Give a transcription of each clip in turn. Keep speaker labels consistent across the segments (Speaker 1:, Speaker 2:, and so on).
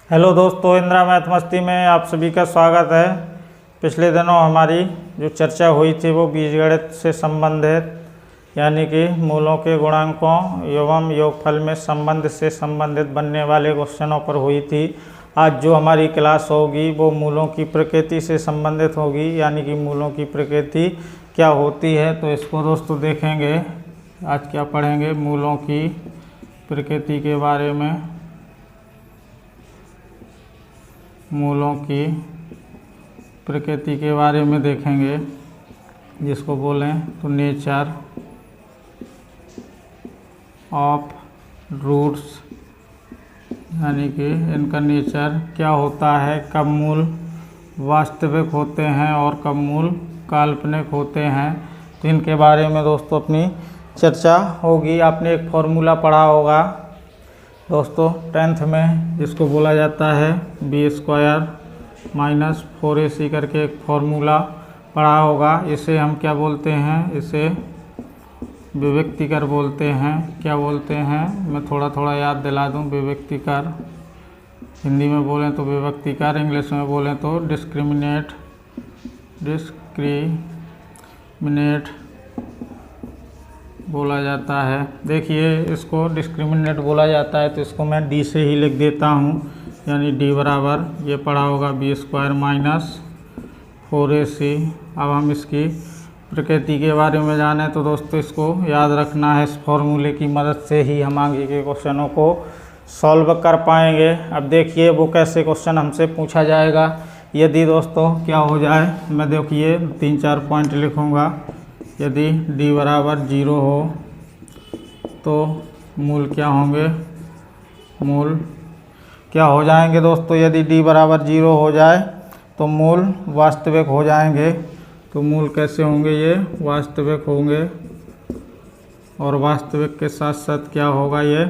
Speaker 1: Hello दोस्तों, Indira math मस्ती में आप सभी का स्वागत है। पिछले दिनों हमारी जो चर्चा हुई थी वो बीजगणित से संबंधित यानी कि मूलों के गुणांकों एवं योगफल में संबंध से संबंधित बनने वाले क्वेश्चनों पर हुई थी। आज जो हमारी क्लास होगी वो मूलों की प्रकृति से संबंधित होगी, यानी कि मूलों की प्रकृति क्या होती है। तो इसको दोस्तों देखेंगे। आज क्या पढ़ेंगे? मूलों की प्रकृति के बारे में। मूलों की प्रकृति के बारे में देखेंगे, जिसको बोलें तो नेचर ऑफ रूट्स, यानी कि इनका नेचर क्या होता है, कब मूल वास्तविक होते हैं और कब मूल काल्पनिक होते हैं। तो इनके बारे में दोस्तों अपनी चर्चा होगी। आपने एक फॉर्मूला पढ़ा होगा दोस्तों 10th में, जिसको बोला जाता है b² माइनस 4ac करके एक फॉर्मूला पढ़ा होगा। इसे हम क्या बोलते हैं? इसे विभक्तिकर बोलते हैं। क्या बोलते हैं? मैं थोड़ा थोड़ा याद दिला दूं। विभक्तिकर, हिंदी में बोलें तो विभक्तिकर, इंग्लिश में बोलें तो डिस्क्रिमिनेट बोला जाता है। देखिए, इसको डिस्क्रिमिनेट बोला जाता है तो इसको मैं डी से ही लिख देता हूँ, यानी डी बराबर ये पढ़ा होगा b² माइनस 4ac। अब हम इसकी प्रकृति के बारे में जानें तो दोस्तों इसको याद रखना है। इस फॉर्मूले की मदद से ही हम आगे के क्वेश्चनों को सॉल्व कर पाएंगे। अब देखिए वो कैसे क्वेश्चन हमसे पूछा जाएगा। यदि दोस्तों क्या हो जाए, मैं देखिए 3-4 पॉइंट लिखूँगा। यदि d बराबर 0 हो तो मूल क्या होंगे? मूल क्या हो जाएंगे दोस्तों? यदि d बराबर 0 हो जाए तो मूल वास्तविक हो जाएंगे। तो मूल कैसे होंगे? ये वास्तविक होंगे, और वास्तविक के साथ साथ क्या होगा? ये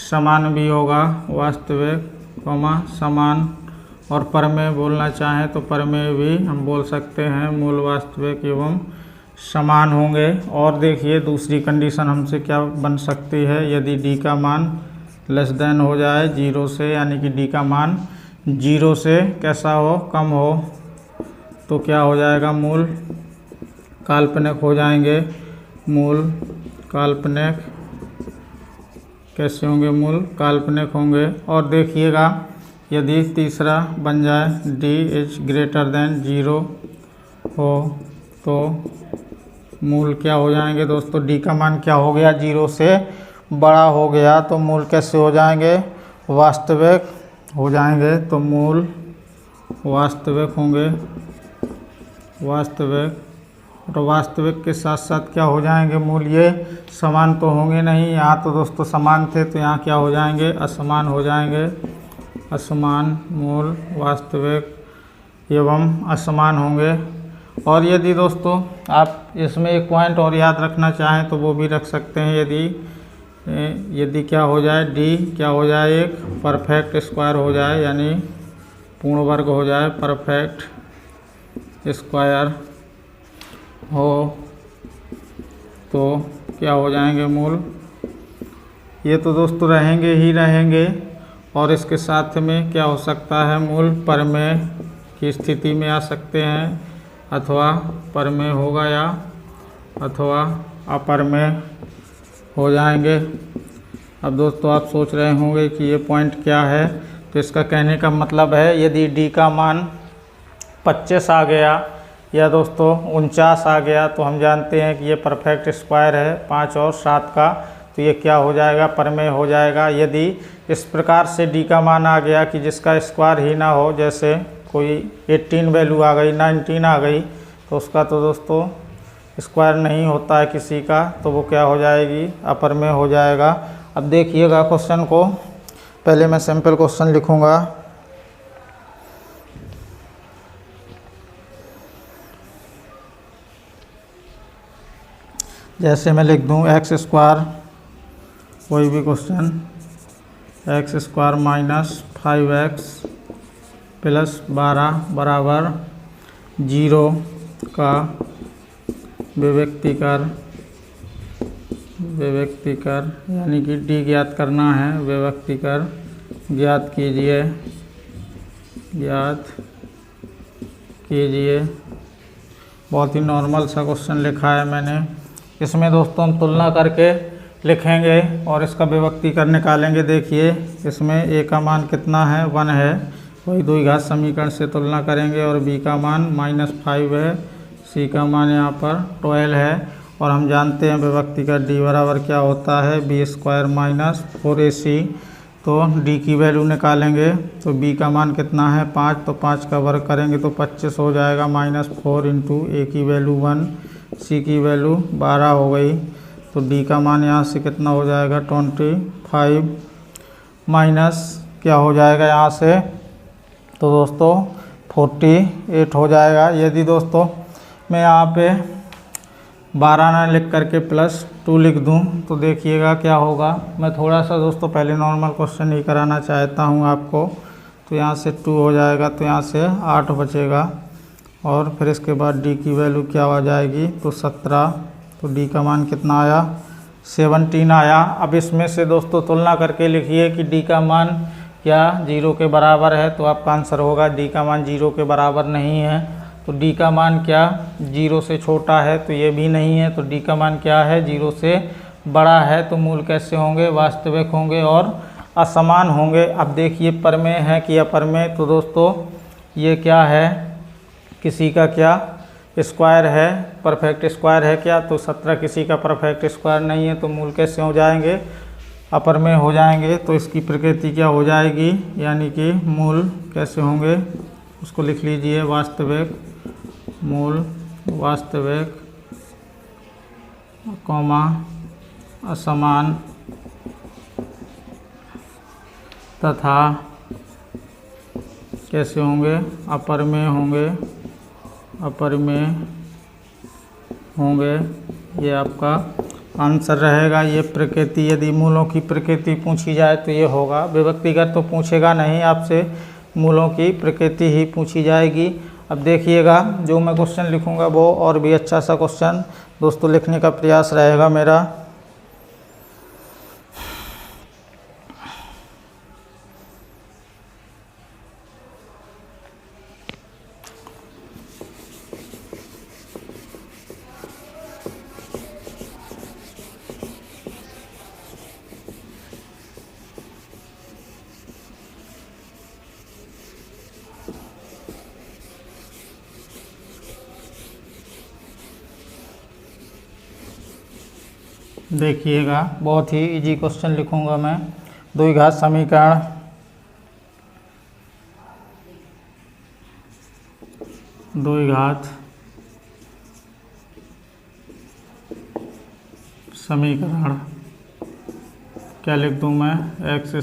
Speaker 1: समान भी होगा। वास्तविक समान, और परमेय बोलना चाहें तो परमेय भी हम बोल सकते हैं। मूल वास्तविक एवं समान होंगे। और देखिए दूसरी कंडीशन हमसे क्या बन सकती है? यदि d का मान लेस देन हो जाए 0 से, यानी कि d का मान 0 से कैसा हो? कम हो, तो क्या हो जाएगा? मूल काल्पनिक हो जाएंगे। मूल काल्पनिक कैसे होंगे? मूल काल्पनिक होंगे। और देखिएगा यदि तीसरा बन जाए d > 0 हो तो मूल क्या हो जाएंगे दोस्तों? d का मान क्या हो गया? 0 से बड़ा हो गया, तो मूल कैसे हो जाएंगे? वास्तविक हो जाएंगे। तो मूल वास्तविक होंगे। वास्तविक, और वास्तविक के साथ साथ क्या हो जाएंगे? मूल ये समान तो होंगे नहीं। यहाँ तो दोस्तों समान थे, तो यहाँ क्या हो जाएंगे? असमान हो जाएंगे। असमान, मूल वास्तविक एवं असमान होंगे। और यदि दोस्तों आप इसमें एक पॉइंट और याद रखना चाहें तो वो भी रख सकते हैं। यदि क्या हो जाए? d क्या हो जाए? एक परफेक्ट स्क्वायर हो जाए, यानी पूर्ण वर्ग हो जाए। परफेक्ट स्क्वायर हो तो क्या हो जाएंगे? मूल ये तो दोस्तों रहेंगे ही रहेंगे। और इसके साथ में क्या हो सकता है? मूल परमेय की स्थिति में आ सकते हैं, अथवा परमेय होगा या अथवा अपरमेय हो जाएंगे। अब दोस्तों आप सोच रहे होंगे कि ये पॉइंट क्या है। तो इसका कहने का मतलब है यदि d का मान 25 आ गया या दोस्तों 49 आ गया, तो हम जानते हैं कि ये परफेक्ट स्क्वायर है 5 और 7 का, तो ये क्या हो जाएगा? परमेय हो जाएगा। यदि इस प्रकार से d का मान आ गया कि जिसका स्क्वायर ही ना हो, जैसे कोई 18 वैल्यू आ गई, 19 आ गई, तो उसका तो दोस्तों स्क्वायर नहीं होता है किसी का, तो वो क्या हो जाएगी? अपरमेय हो जाएगा। अब देखिएगा क्वेश्चन को, पहले मैं सिंपल क्वेश्चन लिखूँगा। जैसे मैं लिख दूँ x², कोई भी question, x² minus 5x plus 12 बराबर 0 का विभक्तिकर यानी कि d ज्ञात करना है। विभक्तिकर ज्ञात कीजिए। ज्ञात कीजिए। बहुत ही नॉर्मल सा क्वेश्चन लिखा है मैंने। इसमें दोस्तों हम तुलना करके लिखेंगे और इसका विभक्तीकरण निकालेंगे। देखिए इसमें a का मान कितना है, 1 है, वही द्विघात समीकरण से तुलना करेंगे और b का मान -5 है, c का मान यहाँ पर 12 है और हम जानते हैं विभक्तीकरण d बराबर क्या होता है, b² - 4ac। तो d की वैल्यू निकालेंगे तो b का मान कितना है 5, तो 5 का वर्ग करेंगे तो 25 हो जाएगा, -4 इंटू a की वैल्यू 1, c की वैल्यू 12 हो गई। तो d का मान यहाँ से कितना हो जाएगा 25 माइनस क्या हो जाएगा यहाँ से, तो दोस्तों 48 हो जाएगा। यदि दोस्तों मैं यहाँ पे 12 ना लिख करके +2 लिख दूँ तो देखिएगा क्या होगा। मैं थोड़ा सा दोस्तों पहले नॉर्मल क्वेश्चन ही कराना चाहता हूँ आपको। तो यहाँ से 2 हो जाएगा तो यहाँ से 8 बचेगा और फिर इसके बाद d की वैल्यू क्या हो जाएगी, तो 17। तो d का मान कितना आया, 17 आया। अब इसमें से दोस्तों तुलना करके लिखिए कि d का मान क्या 0 के बराबर है, तो आपका आंसर होगा d का मान 0 के बराबर नहीं है। तो d का मान क्या 0 से छोटा है, तो ये भी नहीं है। तो d का मान क्या है, 0 से बड़ा है। तो मूल कैसे होंगे, वास्तविक होंगे और असमान होंगे। अब देखिए परमेय है कि अपरमेय, तो दोस्तों ये क्या है, किसी का क्या स्क्वायर है, परफेक्ट स्क्वायर है क्या, तो 17 किसी का परफेक्ट स्क्वायर नहीं है। तो मूल कैसे हो जाएंगे, अपरमेय हो जाएंगे। तो इसकी प्रकृति क्या हो जाएगी, यानी कि मूल कैसे होंगे उसको लिख लीजिए, वास्तविक, मूल वास्तविक, कॉमा असमान तथा कैसे होंगे, अपरमेय होंगे, अपरमेय होंगे। ये आपका आंसर रहेगा। ये प्रकृति, यदि मूलों की प्रकृति पूछी जाए तो ये होगा। विभक्तिगत तो पूछेगा नहीं आपसे, मूलों की प्रकृति ही पूछी जाएगी। अब देखिएगा जो मैं क्वेश्चन लिखूंगा वो और भी अच्छा सा क्वेश्चन दोस्तों लिखने का प्रयास रहेगा मेरा। देखिएगा बहुत ही इजी क्वेश्चन लिखूंगा मैं। द्विघात समीकरण, द्विघात समीकरण क्या लिख दूं मैं, x²,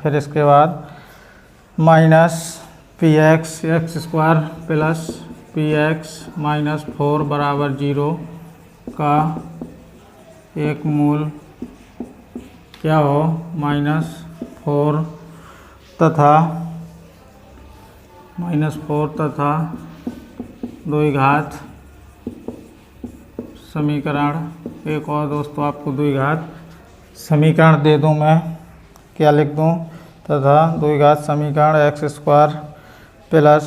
Speaker 1: फिर इसके बाद -px x² प्लस px -4 बराबर 0 का एक मूल क्या हो, -4 तथा द्विघात समीकरण। एक और दोस्तों आपको द्विघात समीकरण दे दूं मैं, क्या लिख दूं, तथा द्विघात समीकरण x² plus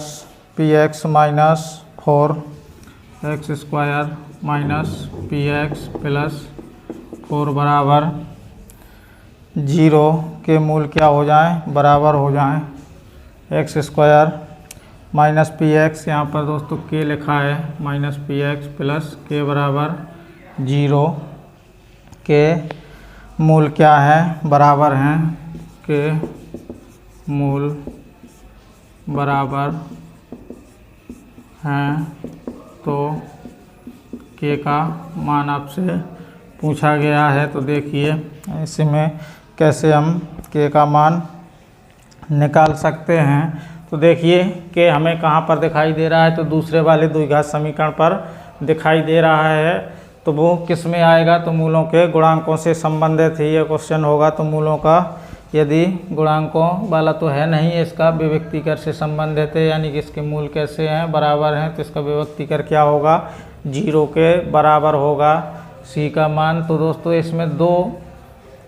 Speaker 1: px -4 x² px plus 4 बराबर 0 के मूल क्या हो जाएं, बराबर हो जाएं। x² माइनस px, यहाँ पर दोस्तों k लिखा है, -px प्लस k बराबर 0 के मूल क्या है, बराबर हैं, के मूल बराबर हैं। तो k का मान आपसे पूछा गया है। तो देखिए इसमें कैसे हम k का मान निकाल सकते हैं। तो देखिए k हमें कहाँ पर दिखाई दे रहा है, तो दूसरे वाले द्विघात समीकरण पर दिखाई दे रहा है। तो वो किस में आएगा, तो मूलों के गुणांकों से संबंधित ही ये क्वेश्चन होगा। तो मूलों का यदि गुणांकों वाला तो है नहीं, इसका विभक्तिकर से संबंधित है, यानी कि इसके मूल कैसे हैं, बराबर हैं। तो इसका विभक्तिकर क्या होगा, 0 के बराबर होगा। c का मान, तो दोस्तों इसमें दो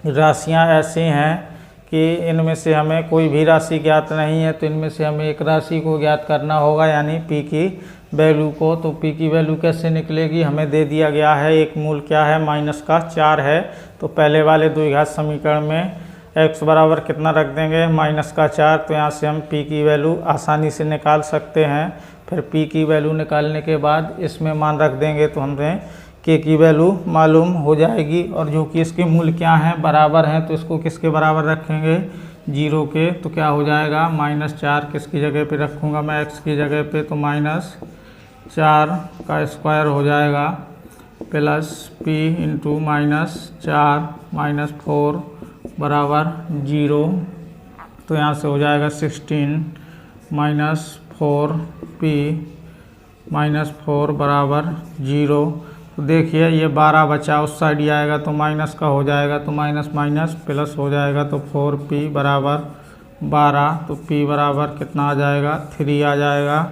Speaker 1: राशियां ऐसी हैं कि इनमें से हमें कोई भी राशि ज्ञात नहीं है, तो इनमें से हमें एक राशि को ज्ञात करना होगा, यानी पी की वैल्यू को। तो पी की वैल्यू कैसे निकलेगी, हमें दे दिया गया है एक मूल क्या है, -4 है। तो पहले वाले द्विघात समीकरण में x बराबर कितना रख देंगे, -4। तो यहाँ से हम p की वैल्यू आसानी से निकाल सकते हैं। फिर p की वैल्यू निकालने के बाद इसमें मान रख देंगे तो हमें k की वैल्यू मालूम हो जाएगी। और जो कि इसके मूल क्या हैं, बराबर हैं, तो इसको किसके बराबर रखेंगे, 0 के। तो क्या हो जाएगा, -4 किसकी जगह पे रखूँगा मैं, x की जगह पे, तो -4 का स्क्वायर हो जाएगा प्लस p इंटू -4 -4 बराबर 0। तो यहाँ से हो जाएगा 16 -4p -4 बराबर 0। तो देखिए ये 12 बचा, उस साइड ही आएगा तो माइनस का हो जाएगा, तो माइनस माइनस प्लस हो जाएगा, तो 4p बराबर 12। तो p बराबर कितना आ जाएगा, 3 आ जाएगा।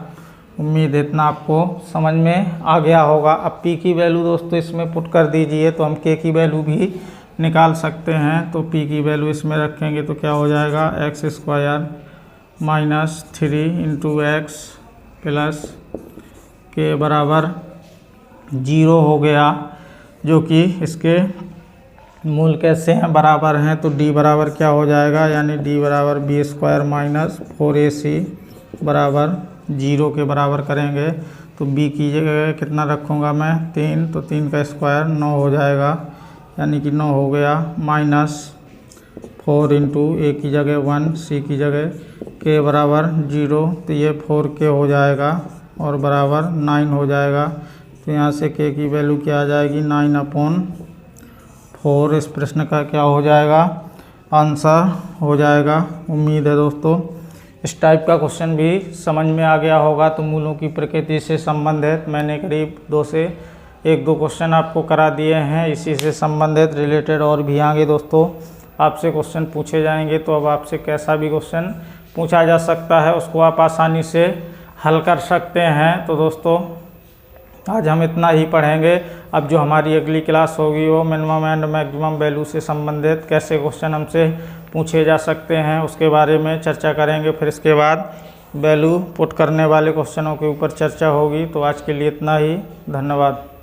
Speaker 1: उम्मीद है इतना आपको समझ में आ गया होगा। अब p की वैल्यू दोस्तों इसमें पुट कर दीजिए, तो हम k की वैल्यू भी निकाल सकते हैं। तो p की वैल्यू इसमें रखेंगे तो क्या हो जाएगा, x² -3 इंटू x प्लस के बराबर 0 हो गया, जो कि इसके मूल कैसे हैं, बराबर हैं। तो d बराबर क्या हो जाएगा, यानी d बराबर b² -4ac बराबर 0 के बराबर करेंगे। तो b की जगह कितना रखूँगा मैं, 3। तो 3 का स्क्वायर 9 हो जाएगा, यानी कि 9 हो गया, -4 इंटू a की जगह 1, c की जगह k बराबर 0। तो ये 4k हो जाएगा और बराबर 9 हो जाएगा। तो यहाँ से k की वैल्यू क्या आ जाएगी, 9/4। इस प्रश्न का क्या हो जाएगा, आंसर हो जाएगा। उम्मीद है दोस्तों इस टाइप का क्वेश्चन भी समझ में आ गया होगा। तो मूलों की प्रकृति से संबंधित मैंने करीब 2 से 1-2 क्वेश्चन आपको करा दिए हैं। इसी से संबंधित रिलेटेड और भी आगे दोस्तों आपसे क्वेश्चन पूछे जाएंगे। तो अब आपसे कैसा भी क्वेश्चन पूछा जा सकता है, उसको आप आसानी से हल कर सकते हैं। तो दोस्तों आज हम इतना ही पढ़ेंगे। अब जो हमारी अगली क्लास होगी वो मिनिमम एंड मैक्सिमम वैल्यू से संबंधित कैसे क्वेश्चन हमसे पूछे जा सकते हैं उसके बारे में चर्चा करेंगे। फिर इसके बाद वैल्यू पुट करने वाले क्वेश्चनों के ऊपर चर्चा होगी। तो आज के लिए इतना ही, धन्यवाद।